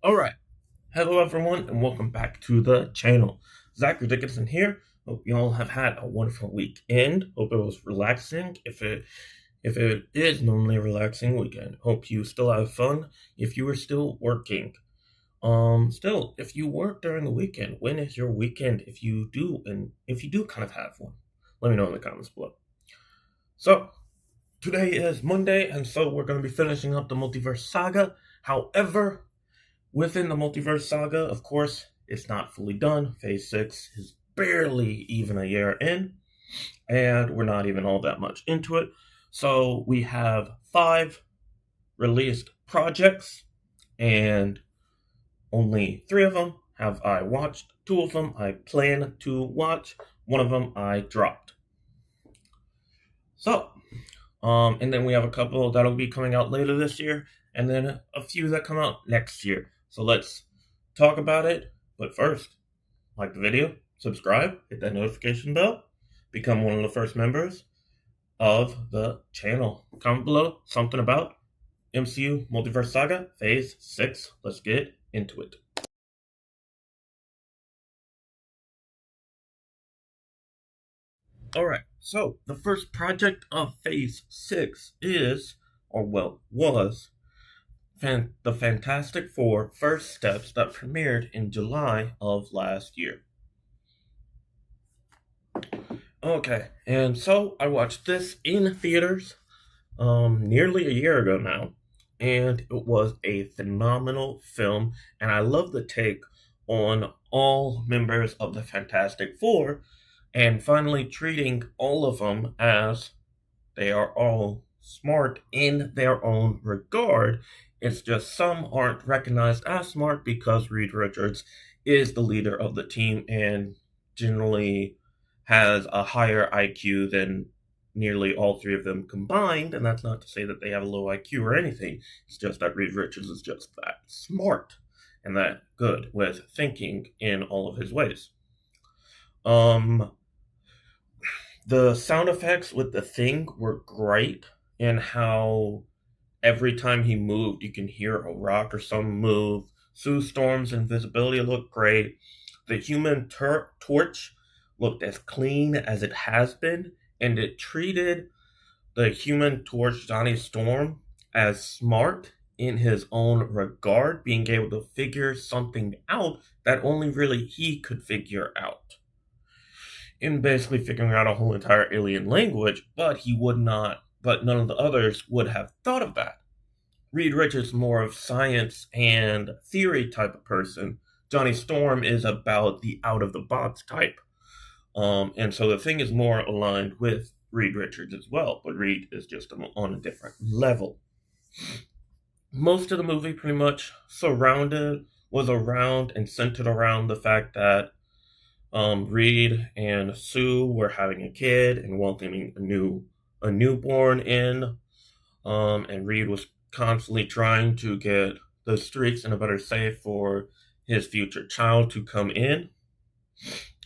Alright, hello everyone and welcome back to the channel. Zachary Dickinson here. Hope you all have had a wonderful weekend. Hope it was relaxing. If it is normally a relaxing weekend, hope you still have fun if you are still working. Still, if you work during the weekend, when is your weekend if you do, and if you do kind of have one? Let me know in the comments below. So, today is Monday, and so we're going to be finishing up the Multiverse Saga. However, within the Multiverse Saga, of course, it's not fully done. Phase 6 is barely even a year in, and we're not even all that much into it. So we have 5 released projects, and only 3 of them have I watched. 2 of them I plan to watch. 1 of them I dropped. So, and then we have a couple that'll be coming out later this year, and then a few that come out next year. So let's talk about it. But first, like the video, subscribe, hit that notification bell, become one of the first members of the channel. Comment below something about MCU Multiverse Saga Phase 6. Let's get into it. Alright, so the first project of Phase 6 is, or well, was, the Fantastic Four First Steps that premiered in July of last year. Okay, and so I watched this in theaters nearly a year ago now, and it was a phenomenal film, and I love the take on all members of the Fantastic Four, and finally treating all of them as they are all smart in their own regard. It's just some aren't recognized as smart because Reed Richards is the leader of the team and generally has a higher IQ than nearly all 3 of them combined. And that's not to say that they have a low IQ or anything. It's just that Reed Richards is just that smart and that good with thinking in all of his ways. The sound effects with the Thing were great, and how every time he moved, you can hear a rock or something move. Sue Storm's invisibility looked great. The Human Torch looked as clean as it has been, and it treated the Human Torch, Johnny Storm, as smart in his own regard, being able to figure something out that only really he could figure out. In basically figuring out a whole entire alien language, but none of the others would have thought of that. Reed Richards is more of science and theory type of person. Johnny Storm is about the out of the box type. And so the Thing is more aligned with Reed Richards as well, but Reed is just on a different level. Most of the movie pretty much was around and centered around the fact that Reed and Sue were having a kid and welcoming a newborn in, and Reed was constantly trying to get the streets in a better state for his future child to come in.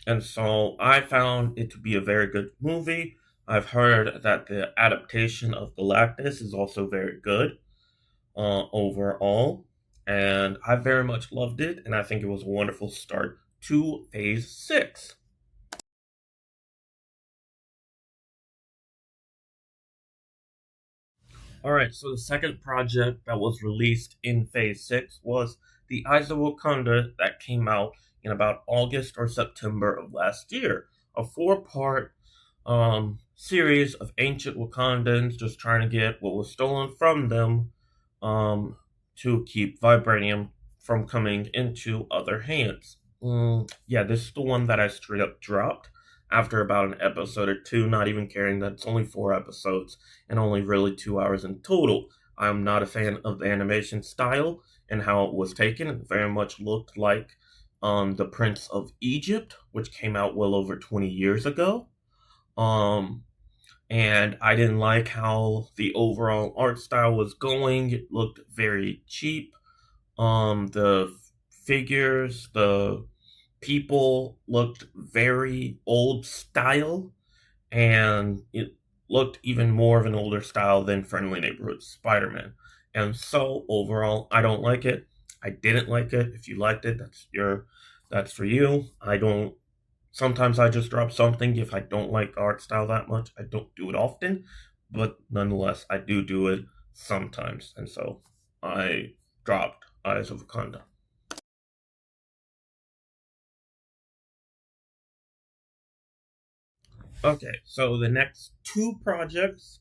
And so I found it to be a very good movie. I've heard that the adaptation of Galactus is also very good overall, and I very much loved it, and I think it was a wonderful start to Phase 6. Alright, so the second project that was released in Phase 6 was The Eyes of Wakanda, that came out in about August or September of last year. A 4-part series of ancient Wakandans just trying to get what was stolen from them to keep vibranium from coming into other hands. Yeah, this is the one that I straight up dropped after about an episode or 2, not even caring that it's only 4 episodes and only really 2 hours in total. I'm not a fan of the animation style and how it was taken. It very much looked like The Prince of Egypt, which came out well over 20 years ago. And I didn't like how the overall art style was going. It looked very cheap. The figures, the people looked very old style, and it looked even more of an older style than Friendly Neighborhood Spider-Man. And so overall, I don't like it. I didn't like it. If you liked it, that's for you. I don't. Sometimes I just drop something if I don't like the art style that much. I don't do it often, but nonetheless, I do it sometimes, and so I dropped Eyes of Wakanda. Okay, so the next two projects,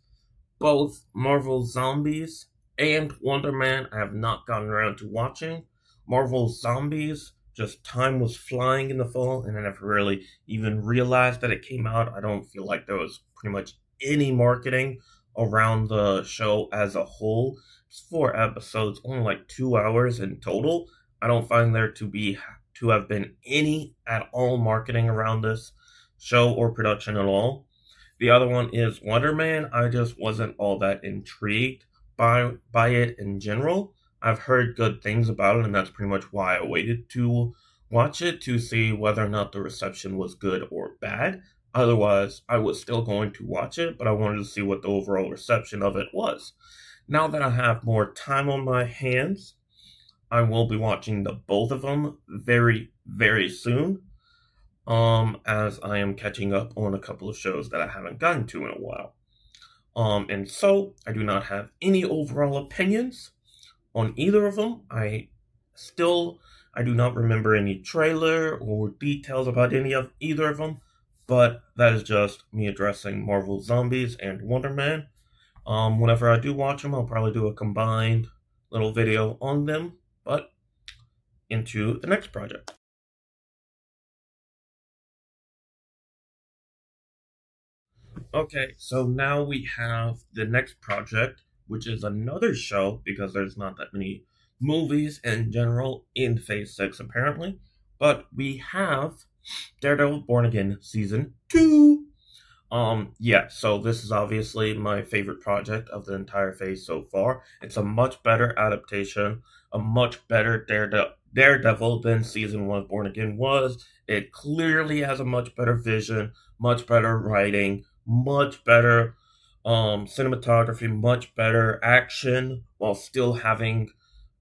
both Marvel Zombies and Wonder Man, I have not gotten around to watching. Marvel Zombies, just time was flying in the fall, and I never really even realized that it came out. I don't feel like there was pretty much any marketing around the show as a whole. It's 4 episodes, only like 2 hours in total. I don't find there to have been any at all marketing around this show or production at all. The other one is Wonder Man. I just wasn't all that intrigued by it in general. I've heard good things about it, and that's pretty much why I waited to watch it to see whether or not the reception was good or bad. Otherwise, I was still going to watch it, but I wanted to see what the overall reception of it was. Now that I have more time on my hands, I will be watching the both of them very, very soon, as I am catching up on a couple of shows that I haven't gotten to in a while. And so I do not have any overall opinions on either of them. I do not remember any trailer or details about any of either of them, but that is just me addressing Marvel Zombies and Wonder Man. Whenever I do watch them, I'll probably do a combined little video on them, but into the next project. Okay, so now we have the next project, which is another show because there's not that many movies in general in Phase 6 apparently. But we have Daredevil Born Again Season 2. Yeah, so this is obviously my favorite project of the entire phase so far. It's a much better adaptation, a much better Daredevil than season one of Born Again was. It clearly has a much better vision, much better writing, much better cinematography, much better action, while still having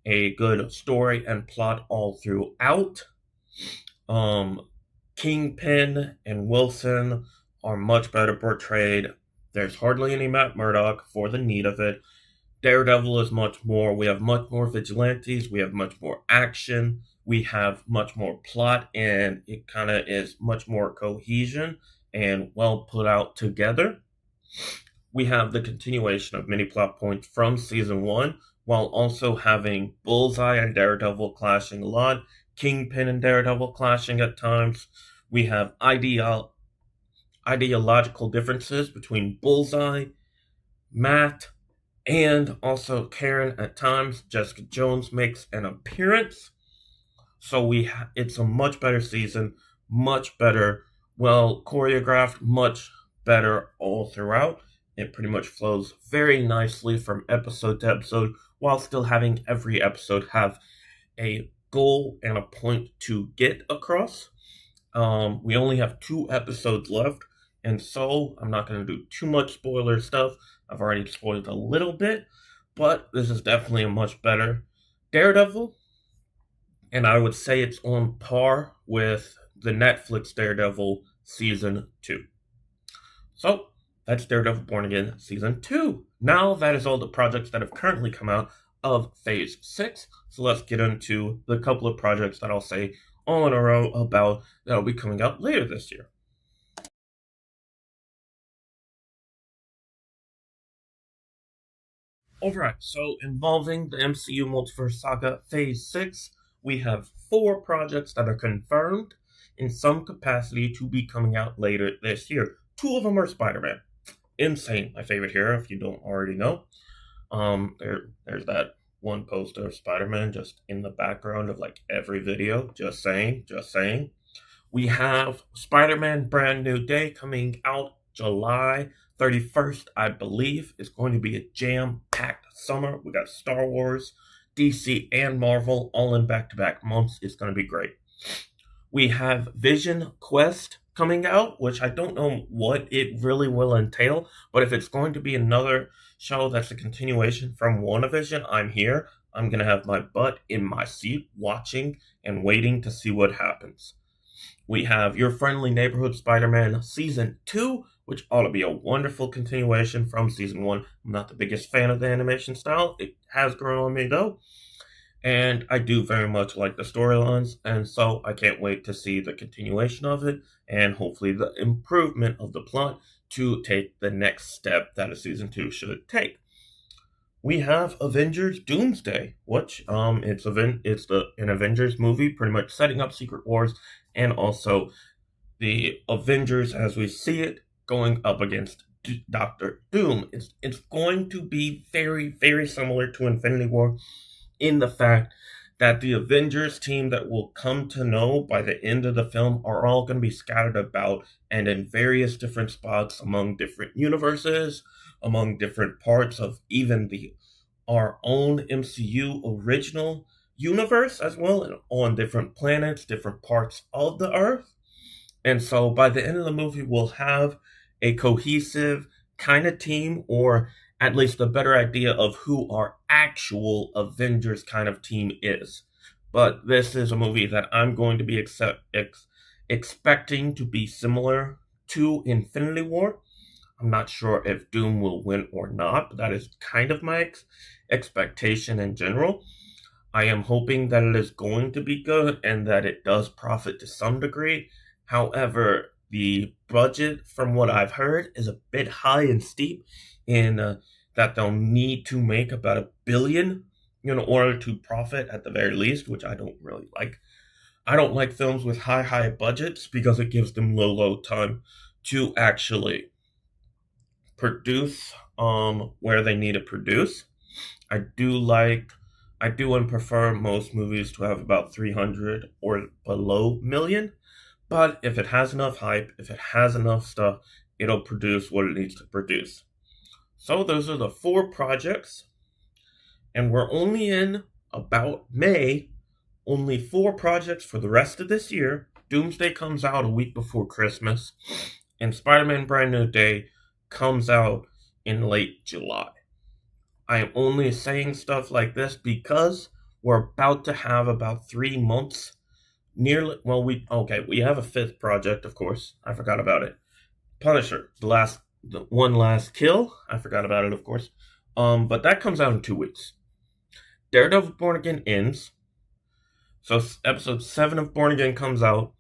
a good story and plot all throughout. Um, Kingpin and Wilson are much better portrayed. There's hardly any Matt Murdock for the need of it. Daredevil is much more. We have much more vigilantes. We have much more action. We have much more plot, and it kind of is much more cohesion and well put out together. We have the continuation of many plot points from season one, while also having Bullseye and Daredevil clashing a lot, Kingpin and Daredevil clashing at times. We have ideological differences between Bullseye, Matt, and also Karen at times. Jessica Jones makes an appearance. So it's a much better season, much better, well choreographed, much better all throughout. It pretty much flows very nicely from episode to episode while still having every episode have a goal and a point to get across. We only have 2 episodes left, and so I'm not going to do too much spoiler stuff. I've already spoiled a little bit, but this is definitely a much better Daredevil, and I would say it's on par with the Netflix Daredevil Season 2. So, that's Daredevil Born Again Season 2. Now, that is all the projects that have currently come out of Phase 6. So, let's get into the couple of projects that I'll say all in a row about that'll be coming out later this year. Alright, so involving the MCU Multiverse Saga Phase 6, we have 4 projects that are confirmed in some capacity to be coming out later this year. 2 of them are Spider-Man. Insane, my favorite hero, if you don't already know. There's that one poster of Spider-Man just in the background of like every video. Just saying, just saying. We have Spider-Man Brand New Day coming out July 31st, I believe. It's going to be a jam-packed summer. We got Star Wars, DC, and Marvel all in back-to-back months. It's going to be great. We have Vision Quest coming out, which I don't know what it really will entail, but if it's going to be another show that's a continuation from WandaVision, I'm here. I'm going to have my butt in my seat watching and waiting to see what happens. We have Your Friendly Neighborhood Spider-Man Season 2, which ought to be a wonderful continuation from Season 1. I'm not the biggest fan of the animation style. It has grown on me, though. And I do very much like the storylines, and so I can't wait to see the continuation of it and hopefully the improvement of the plot to take the next step that a Season 2 should take. We have Avengers Doomsday, which it's an Avengers movie, pretty much setting up Secret Wars, and also the Avengers as we see it going up against Doctor Doom. It's going to be very similar to Infinity War in the fact that the Avengers team that we'll come to know by the end of the film are all going to be scattered about and in various different spots among different universes, among different parts of even the our own MCU original universe as well, and on different planets, different parts of the Earth. And so by the end of the movie, we'll have a cohesive kind of team, or at least a better idea of who our actual Avengers kind of team is. But this is a movie that I'm going to be expecting to be similar to Infinity War. I'm not sure if Doom will win or not, but that is kind of my expectation in general. I am hoping that it is going to be good and that it does profit to some degree. However, the budget, from what I've heard, is a bit high and steep in that they'll need to make about $1 billion in order to profit at the very least, which I don't really like. I don't like films with high budgets because it gives them low time to actually produce where they need to produce. I do and prefer most movies to have about 300 or below million, but if it has enough hype, if it has enough stuff, it'll produce what it needs to produce. So those are the 4 projects, and we're only in about May, only 4 projects for the rest of this year. Doomsday comes out a week before Christmas, and Spider-Man Brand New Day comes out in late July. I am only saying stuff like this because we're about to have about 3 months. We have a 5th project, of course. I forgot about it. Punisher, the one last kill. I forgot about it, of course. But that comes out in 2 weeks. Daredevil Born Again ends. So episode 7 of Born Again comes out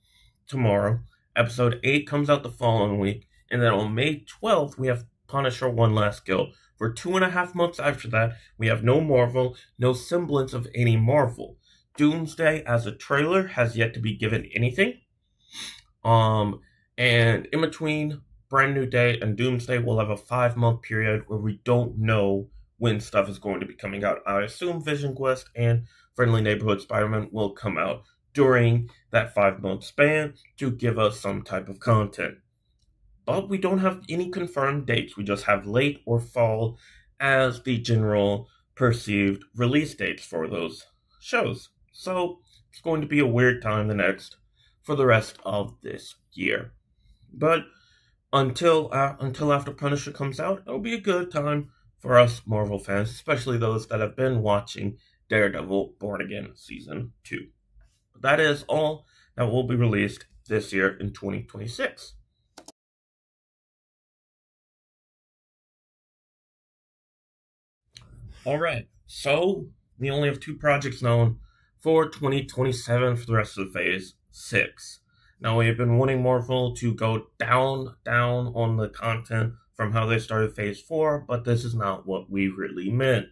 tomorrow. Episode 8 comes out the following week. And then on May 12th, we have Punisher One Last Kill. For 2.5 months after that, we have no Marvel, no semblance of any Marvel. Doomsday as a trailer has yet to be given anything. And in between Brand New Day and Doomsday, we'll have a 5-month period where we don't know when stuff is going to be coming out. I assume Vision Quest and Friendly Neighborhood Spider-Man will come out during that 5-month span to give us some type of content. But we don't have any confirmed dates. We just have late or fall as the general perceived release dates for those shows. So it's going to be a weird time for the rest of this year. But until after Punisher comes out, it'll be a good time for us Marvel fans, especially those that have been watching Daredevil Born Again Season 2. But that is all that will be released this year in 2026. Alright, so we only have 2 projects known for 2027 for the rest of Phase 6. Now, we have been wanting Marvel to go down on the content from how they started Phase 4, but this is not what we really meant.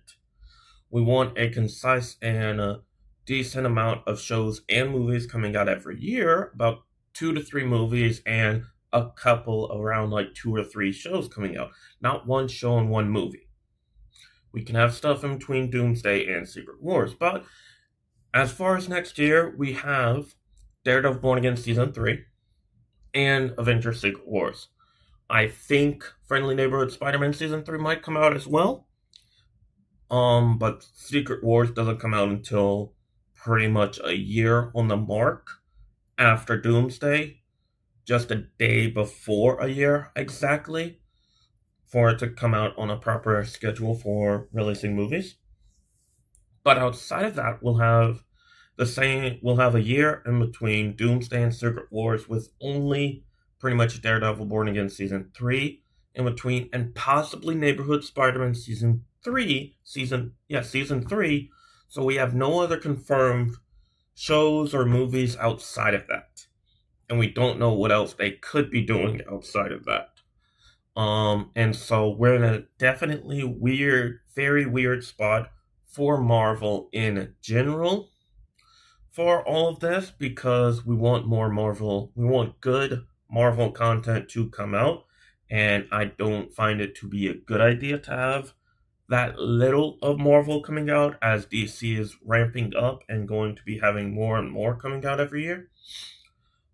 We want a concise and a decent amount of shows and movies coming out every year, about 2 to 3 movies and a couple around like 2 or 3 shows coming out, not one show and one movie. We can have stuff in between Doomsday and Secret Wars. But as far as next year, we have Daredevil Born Again Season 3 and Avengers Secret Wars. I think Friendly Neighborhood Spider-Man Season 3 might come out as well. But Secret Wars doesn't come out until pretty much a year on the mark after Doomsday. Just a day before a year exactly, for it to come out on a proper schedule for releasing movies. But outside of that, we'll have a year in between Doomsday and Secret Wars with only pretty much Daredevil Born Again season 3 in between, and possibly Neighborhood Spider-Man season 3. So we have no other confirmed shows or movies outside of that. And we don't know what else they could be doing outside of that. And so we're in a definitely weird, very weird spot for Marvel in general for all of this, because we want more Marvel, we want good Marvel content to come out, and I don't find it to be a good idea to have that little of Marvel coming out, as DC is ramping up and going to be having more and more coming out every year.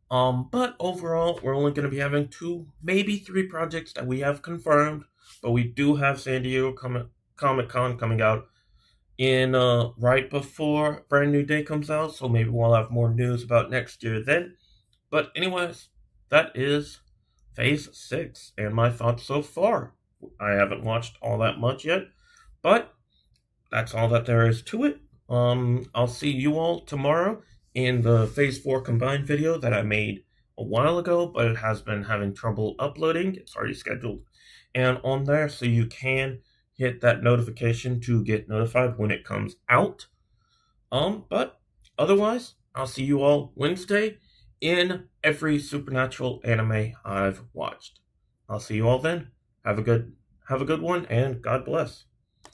But overall, we're only going to be having 2, maybe 3 projects that we have confirmed, but we do have San Diego Comic Con coming out in right before Brand New Day comes out, so maybe we'll have more news about next year then. But anyways, that is Phase 6 and my thoughts so far. I haven't watched all that much yet, but that's all that there is to it. I'll see you all tomorrow in the Phase 4 combined video that I made a while ago, but it has been having trouble uploading. It's already scheduled and on there, so you can hit that notification to get notified when it comes out. But otherwise, I'll see you all Wednesday in every supernatural anime I've watched. I'll see you all then. Have a good one, and God bless.